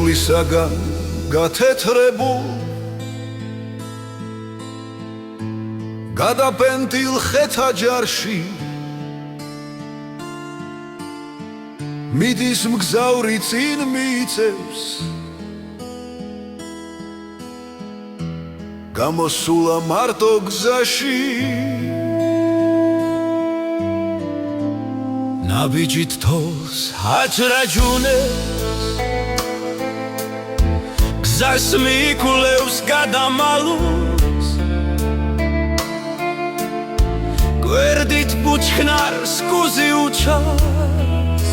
თოვლისაგან გათეთრებულ გადაპენტილ ხეთა ჯარში მიდის მგზავრი წინ მიიწევს გამოსულა მარტო გზაში ნაბიჯით თოვს აჭრაჯუნებს გზას მიკვლევს გადამალულს გვერდით ბუჩქნარს კუზი უჩას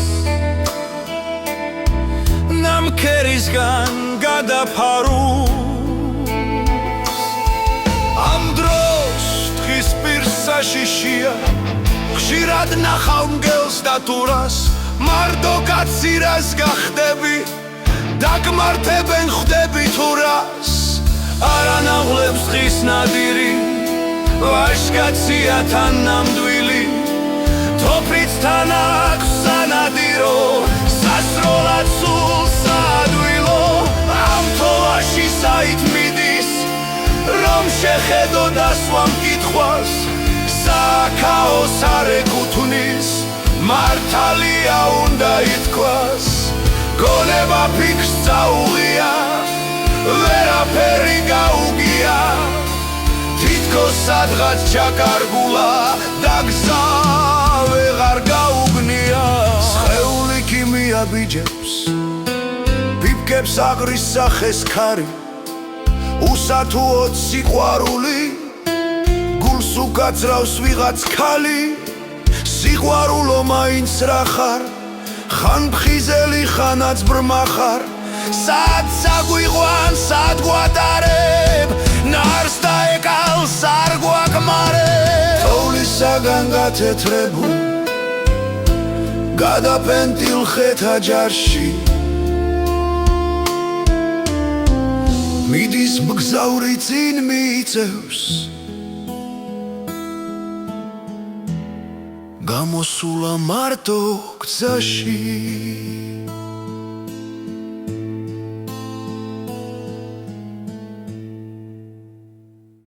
ნამქერისგან გადაფარულს ამ დროს თხის პირს საშიშია ხშირად ნახავ მგელს და თურას მარტო კაცირას გახდები დაგმართებენ ხვდები თურას არანაღლებს ხის ნადირი ვაჟკაცია თან ნამდვილი თოფრიც თან აქვს სანადირო სასროლად სულ საადვილო ამ თოვაში საით მიდის რომ შეხედო და სვამ კითხვას საკაოს არ ეკუთვნის მართალია უნდა ითქვას გონება ფიქრს წაუღია ვერაფერი გაუგია თითქოს სადღაც ჩაკარგულა და გზა ვეღარ გაუგნია სხეული კი მიაბიჯებს ფიფკებს აღრის სახეს ქარი უსათუოდ სიყვარული გულს უკაცრავს ვიღაც ქალი სიყვარულო მაინც რა ხარ ხან ფხიზელი ხანაც ბრმა ხარ სად საგვიყვან სად გვატარებ ნარს და ეკალს არ გვაკმარებ თოვლისაგან გათეთრებულ გადაპენტილ ხეთა ჯარში მიდის მგზავრი წინ მიიწევს გამოსულა მარტო გზაში